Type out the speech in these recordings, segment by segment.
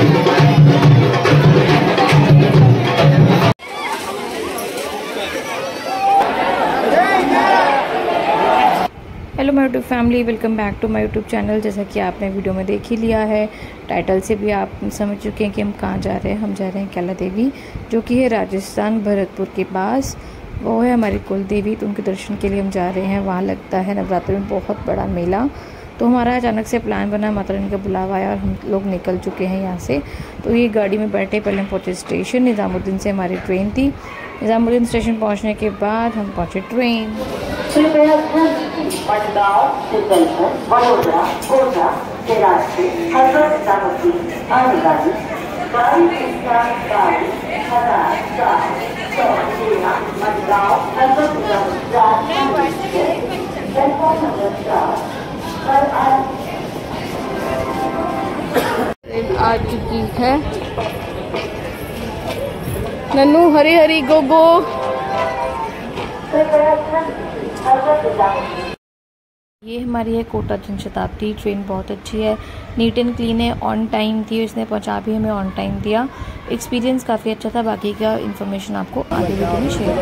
Hello my YouTube family, welcome back to my YouTube channel. जैसा कि आपने video में देख ही लिया है, टाइटल से भी आप समझ चुके हैं कि हम कहाँ जा रहे हैं। हम जा रहे हैं कैला देवी, जो कि है राजस्थान भरतपुर के पास। वो है हमारी कुल देवी, तो उनके दर्शन के लिए हम जा रहे हैं। वहाँ लगता है नवरात्रि में बहुत बड़ा मेला। तो हमारा अचानक से प्लान बना, माता रानी का बुलावा आया और हम लोग निकल चुके हैं यहाँ से। तो ये गाड़ी में बैठे, पहले हम पहुँचे स्टेशन। निज़ामुद्दीन से हमारी ट्रेन थी। निज़ामुद्दीन स्टेशन पहुँचने के बाद हम पहुँचे ट्रेन। आ चुकी है। नन्नू हरी हरी गो गो। ये हमारी है कोटा जनशताब्दी ट्रेन, बहुत अच्छी है, नीट एंड क्लीन है, ऑन टाइम थी। इसने पहुंचा भी हमें ऑन टाइम दिया। एक्सपीरियंस काफ़ी अच्छा था। बाकी का इन्फॉर्मेशन आपको आगे वीडियो में शेयर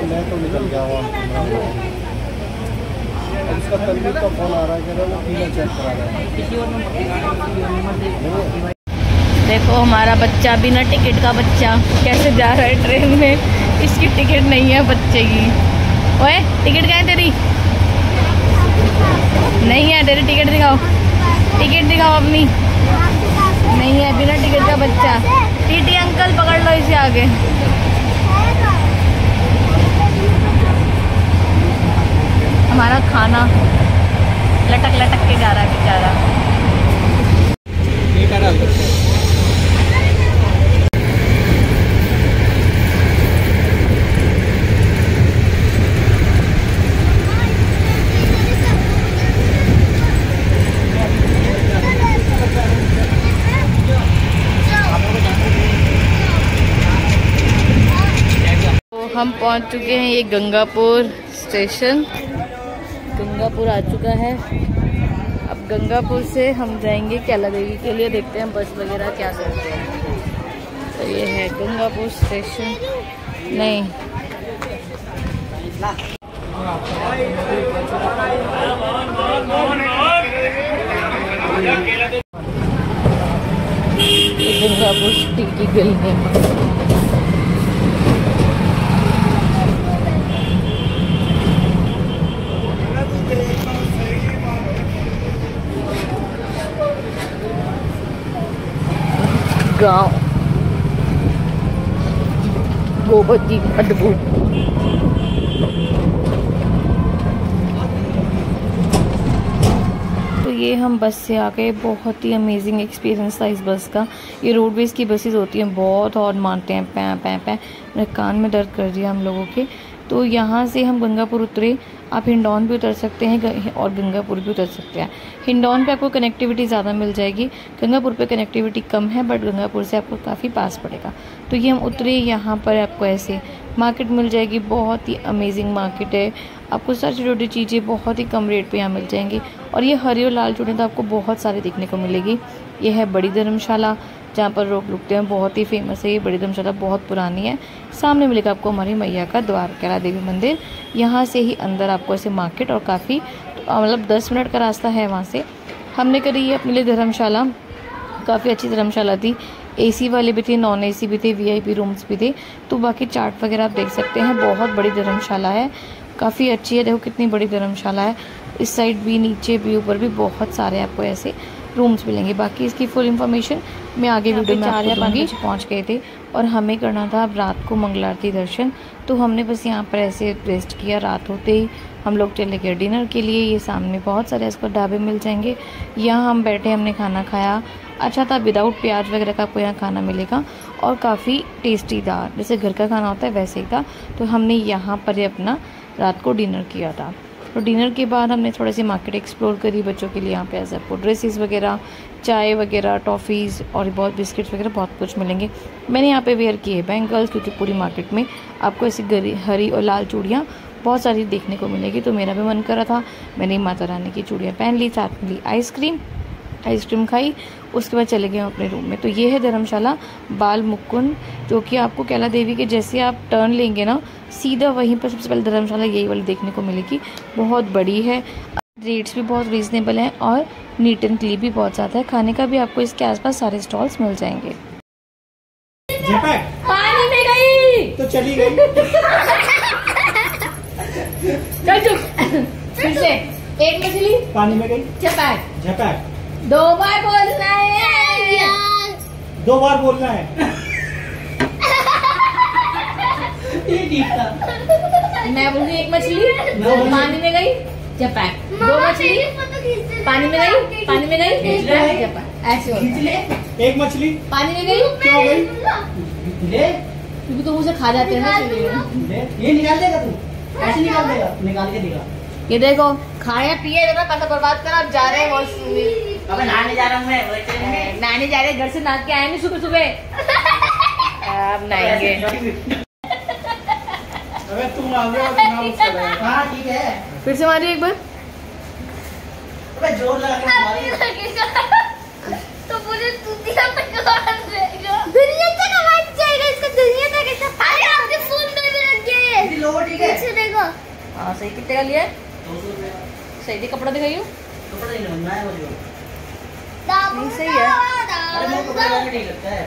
देखो हमारा बच्चा बिना टिकट का बच्चा कैसे जा रहा है ट्रेन में। इसकी टिकट नहीं है बच्चे की। ओए टिकट क्या है तेरी? नहीं है तेरी टिकट, दिखाओ टिकट, दिखाओ अपनी। नहीं है, बिना टिकट का बच्चा। टीटी अंकल पकड़ लो इसे आगे। हमारा खाना लटक लटक के जा रहा है बेचारा। हम पहुंच चुके हैं, ये गंगापुर स्टेशन। गंगापुर आ चुका है। अब गंगापुर से हम जाएंगे कैला देवी के लिए। देखते हैं बस वगैरह क्या करते हैं। तो ये है गंगापुर स्टेशन। नहीं, गंगापुर सिटी की गली है। गाँव बहुत ही अद्भुत। तो ये हम बस से आ गए। बहुत ही अमेजिंग एक्सपीरियंस था इस बस का। ये रोडवेज की बसेस होती हैं, बहुत हॉर्न मारते हैं, पैं पैं पैं। मेरे कान में दर्द कर दिया हम लोगों के। तो यहाँ से हम गंगापुर उतरे। आप हिंडौन भी उतर सकते हैं और गंगापुर भी उतर सकते हैं। हिंडौन पे आपको कनेक्टिविटी ज़्यादा मिल जाएगी, गंगापुर पे कनेक्टिविटी कम है, बट गंगापुर से आपको काफ़ी पास पड़ेगा। तो ये हम उतरे। यहाँ पर आपको ऐसे मार्केट मिल जाएगी, बहुत ही अमेजिंग मार्केट है। आपको छोटी छोटी चीज़ें बहुत ही कम रेट पे यहाँ मिल जाएंगी। और ये हरी और लाल चूड़ियाँ तो आपको बहुत सारे देखने को मिलेगी। ये है बड़ी धर्मशाला, जहाँ पर लोग रुकते हैं, बहुत ही फेमस है ये बड़ी धर्मशाला, बहुत पुरानी है। सामने मिलेगा आपको हमारी मैया का द्वार, कैला देवी मंदिर। यहाँ से ही अंदर आपको ऐसे मार्केट और काफ़ी मतलब 10 मिनट का रास्ता है वहाँ से। हमने करी है अपने लिए धर्मशाला, काफ़ी अच्छी धर्मशाला थी। एसी वाले भी थे, नॉन एसी भी थे, वीआईपी रूम्स भी थे। तो बाकी चार्ट वगैरह आप देख सकते हैं। बहुत बड़ी धर्मशाला है, काफ़ी अच्छी है। देखो कितनी बड़ी धर्मशाला है। इस साइड भी, नीचे भी, ऊपर भी बहुत सारे आपको ऐसे रूम्स मिलेंगे। बाकी इसकी फुल इन्फॉर्मेशन मैं आगे वीडियो में आपको दूंगी। पहुँच गए थे और हमें करना था अब रात को मंगल आरती दर्शन। तो हमने बस यहाँ पर ऐसे रेस्ट किया। रात होते ही हम लोग चले गए डिनर के लिए। ये सामने बहुत सारे इसको ढाबे मिल जाएंगे। यहाँ हम बैठे, हमने खाना खाया। अच्छा था, विदाउट प्याज वगैरह का आपको यहाँ खाना मिलेगा और काफ़ी टेस्टी था, जैसे घर का खाना होता है वैसे ही था। तो हमने यहाँ पर अपना रात को डिनर किया था। तो डिनर के बाद हमने थोड़ी सी मार्केट एक्सप्लोर करी बच्चों के लिए। यहाँ पे ऐसे आपको ड्रेसेस वगैरह, चाय वगैरह, टॉफ़ीज़ और बहुत बिस्किट्स वगैरह बहुत कुछ मिलेंगे। मैंने यहाँ पे वेयर किए बैंगल्स, क्योंकि पूरी मार्केट में आपको ऐसी हरी और लाल चूड़ियाँ बहुत सारी देखने को मिलेगी। तो मेरा भी मन कर रहा था, मैंने माता रानी की चूड़ियाँ पहन ली, साथ में ली आइसक्रीम खाई उसके बाद चले गए हम अपने रूम में। तो ये है धर्मशाला बाल मुकुंद, जो कि आपको कैला देवी के जैसे आप टर्न लेंगे ना, सीधा वहीं पर सबसे पहले धर्मशाला यही वाली देखने को मिलेगी। बहुत बड़ी है, रेट्स भी बहुत रीज़नेबल हैं और नीट एंड क्लीन भी बहुत ज़्यादा है। खाने का भी आपको इसके आसपास सारे स्टॉल्स मिल जाएंगे। पानी में गई तो चली गई। चल चुप। फिर से एक मछली पानी में गई, झपैक झपैक। 2 बार बोलना है, 2 बार बोलना है। मैं बोलूँ एक मछली पानी में गई, झपैक। 2 मछली पानी में गई, पानी में गई, झपैक। ऐसे एक मछली पानी में गई, क्यों गई? क्योंकि तुम उसे खा जाते हैं ना। ये निकाल देगा तू, ऐसे निकाल देगा, निकाल के देगा। ये देखो, खाया पिए जरा पैसा बर्बाद कर। आप जा रहे हैं वॉशरूम। अब नहाने जा रहा हूँ मैं, नहाने जा रहे, घर से नहा के आए नहीं सुबह सुबह। अब नहाएंगे। अगर तुम आ गए हाँ ठीक है। फिर से मारिए एक बार, जोर लगा तो मुझे दुनिया तक आवाज जाएगा इसका, दुनिया तक। अरे आपके फोन में भी लग गया है। लो ठीक है, पीछे देखो। हाँ सही, कितने का लिया? 200 रुपया। सही थी, कपड़ा दिखाइयो। कपड़ा नहीं बनना है वो जो नहीं सही है। अरे मेरे को कपड़ा ठीक लगता है।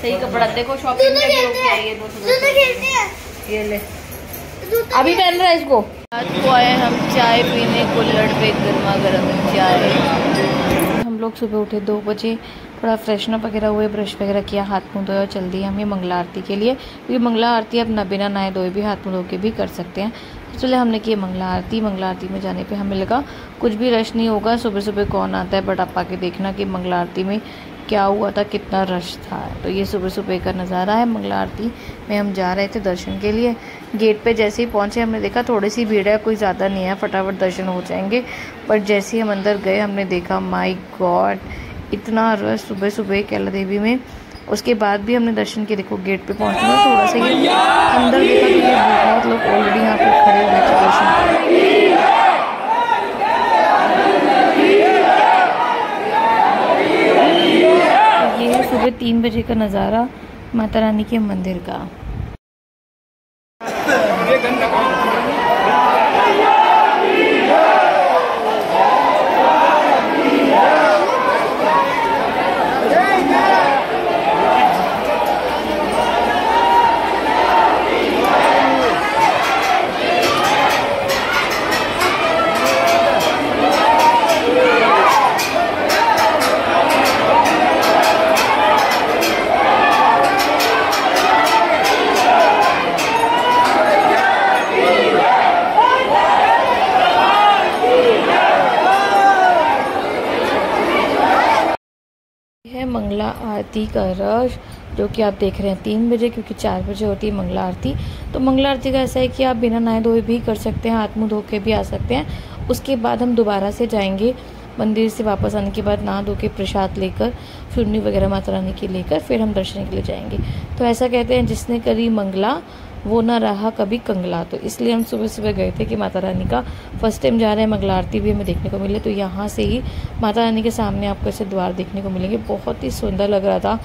सही कपड़ा देखो, शॉपिंग में भी है। 200 ये ले, अभी पहन रहा है इसको। रात को आए हम चाय पीने, कुल्हड़ पे गर्मा गर्म चाय। हम लोग सुबह उठे 2 बजे, थोड़ा फ्रेशनअप वगैरह हुए, ब्रश वगैरह किया, हाथ मुँह धोए और चल दिए हमें मंगला आरती के लिए, क्योंकि मंगला आरती अब न बिना नहाए धोए भी हाथ मुँह धो के भी कर सकते हैं। तो चले हमने की मंगला आरती। मंगला आरती में जाने पे हमें लगा कुछ भी रश नहीं होगा, सुबह सुबह कौन आता है, बट आप आके देखना कि मंगला आरती में क्या हुआ था, कितना रश था। तो ये सुबह सुबह का नज़ारा है। मंगला आरती में हम जा रहे थे दर्शन के लिए। गेट पे जैसे ही पहुँचे हमने देखा थोड़ी सी भीड़ है, कोई ज़्यादा नहीं है, फटाफट दर्शन हो जाएंगे। बट जैसे ही हम अंदर गए हमने देखा माय गॉड, इतना रश सुबह सुबह कैला देवी में। उसके बाद भी हमने दर्शन के देखो गेट पे पहुँचने में थोड़ा सा ही अंदर देखा तो ये बहुत लोग ऑलरेडी यहाँ पे खड़े हुए थे दर्शन। ये है सुबह 3 बजे का नज़ारा माता रानी के मंदिर का। मंगला आरती का रश जो कि आप देख रहे हैं 3 बजे, क्योंकि 4 बजे होती है मंगला आरती। तो मंगला आरती का ऐसा है कि आप बिना नहाए धोए भी कर सकते हैं, हाथ मुंह धो के भी आ सकते हैं। उसके बाद हम दोबारा से जाएंगे मंदिर से वापस आने के बाद, नहा धो के प्रसाद लेकर, चुन्नी वगैरह माता रानी की लेकर फिर हम दर्शन के लिए जाएंगे। तो ऐसा कहते हैं जिसने करी मंगला वो ना रहा कभी कंगला। तो इसलिए हम सुबह सुबह गए थे कि माता रानी का फर्स्ट टाइम जा रहे हैं, मंगला आरती भी हमें देखने को मिले। तो यहाँ से ही माता रानी के सामने आपको ऐसे द्वार देखने को मिलेंगे, बहुत ही सुंदर लग रहा था,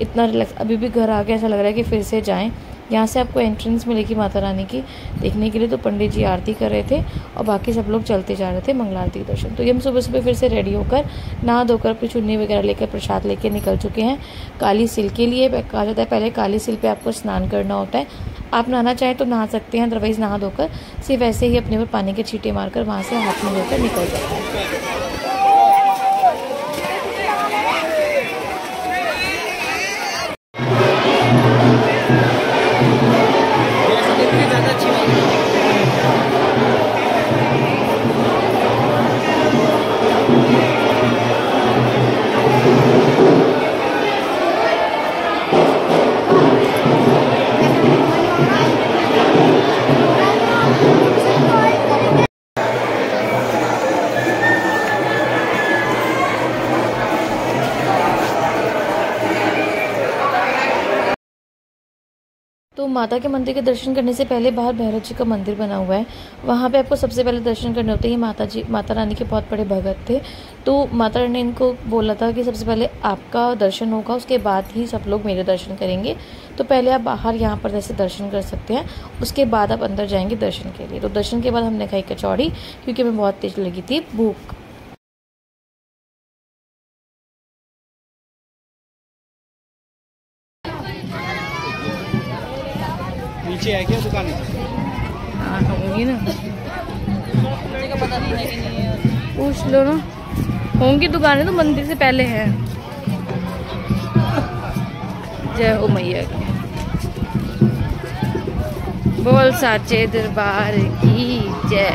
इतना रिलैक्स। अभी भी घर आके ऐसा लग रहा है कि फिर से जाएं। यहाँ से आपको एंट्रेंस मिलेगी माता रानी की देखने के लिए। तो पंडित जी आरती कर रहे थे और बाकी सब लोग चलते जा रहे थे मंगला आरती के दर्शन। तो ये हम सुबह सुबह फिर से रेडी होकर नहा धोकर अपनी चुन्नी वगैरह लेकर प्रसाद लेकर निकल चुके हैं काली सिल के लिए। कहा जाता है पहले काली सिल पे आपको स्नान करना होता है। आप नहाना चाहें तो नहा सकते हैं, अदरवाइज़ नहा धोकर सिर्फ ऐसे ही अपने पर पानी के छींटे मारकर वहाँ से हाथ में धोकर निकल जाते हैं। तो माता के मंदिर के दर्शन करने से पहले बाहर भैरव जी का मंदिर बना हुआ है, वहाँ पे आपको सबसे पहले दर्शन करने होते हैं। माता रानी के बहुत बड़े भगत थे, तो माता रानी ने इनको बोला था कि सबसे पहले आपका दर्शन होगा, उसके बाद ही सब लोग मेरे दर्शन करेंगे। तो पहले आप बाहर यहाँ पर जैसे दर्शन कर सकते हैं, उसके बाद आप अंदर जाएंगे दर्शन के लिए। तो दर्शन के बाद हमने खाई कचौड़ी, क्योंकि हमें बहुत तेज लगी थी भूख। नीचे है क्या दुकान? हाँ होंगी ना, पता नहीं है कि नहीं है, पूछ लो ना। होंगी दुकानें तो मंदिर से पहले है। जय हो मैया की, बोल साचे दरबार की जय।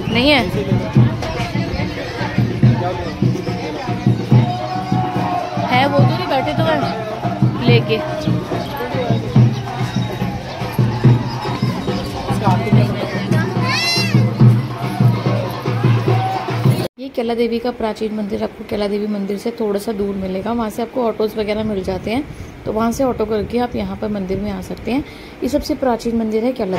नहीं है, है वो तो नहीं बैठे तो है लेके। ये कैला देवी का प्राचीन मंदिर आपको कैला देवी मंदिर से थोड़ा सा दूर मिलेगा। वहाँ से आपको ऑटोज़ वगैरह मिल जाते हैं, तो वहाँ से ऑटो करके आप यहाँ पर मंदिर में आ सकते हैं। ये सबसे प्राचीन मंदिर है कैला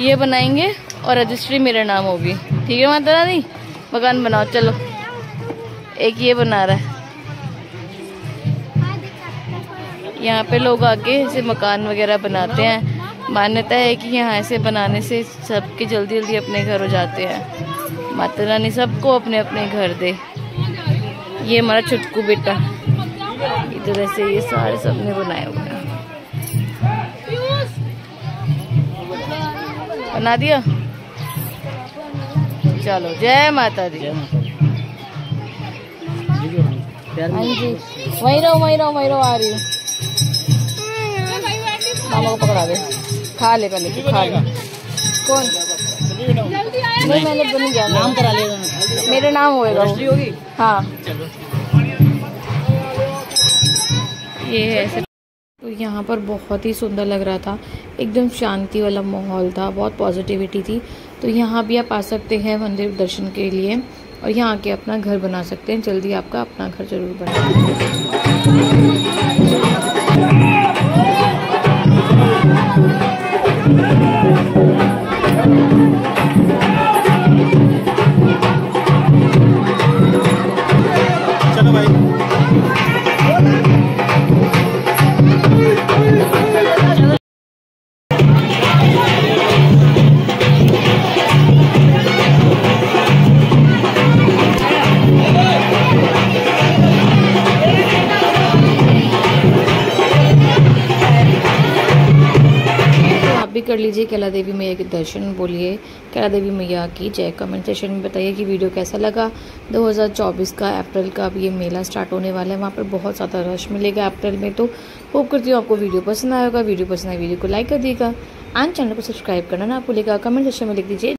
ये बनाएंगे और रजिस्ट्री मेरा नाम होगी। ठीक है माता रानी, मकान बनाओ। चलो, एक ये बना रहा है, यहाँ पे लोग आके ऐसे मकान वगैरह बनाते हैं। मान्यता है कि यहाँ ऐसे बनाने से सबके जल्दी जल्दी अपने घर हो जाते हैं। माता रानी सबको अपने अपने घर दे। ये हमारा छुटकू बेटा, इधर ऐसे ये सारे सबने बनाए हुए हैं। बना दिया। चलो, जय माता दी। हाँ जी, वहीं रहो, आ रही हूँ। मामा को पकड़ा दे, खा ले पहले, खा ले। कौन? नहीं, मैंने बन गया, नाम करा ले, मेरा नाम होएगा वो। हाँ, ये है ऐसे। तो यहाँ पर बहुत ही सुंदर लग रहा था, एकदम शांति वाला माहौल था, बहुत पॉजिटिविटी थी। तो यहाँ भी आप आ सकते हैं मंदिर दर्शन के लिए, और यहाँ आके अपना घर बना सकते हैं। जल्दी आपका अपना घर जरूर बनाए। चलो भाई। भी कर लीजिए कैला देवी मैया के दर्शन। बोलिए कैला देवी मैया की जय। कमेंट सेशन में बताइए कि वीडियो कैसा लगा। 2024 का अप्रैल का अब ये मेला स्टार्ट होने वाला है, वहाँ पर बहुत ज़्यादा रश मिलेगा अप्रैल में। तो होप करती हूँ आपको वीडियो पसंद आएगा। वीडियो पसंद आए वीडियो को लाइक कर दीजिएगा एंड चैनल को सब्सक्राइब करना ना भूलिएगा। कमेंट सेशन में लिख दीजिए।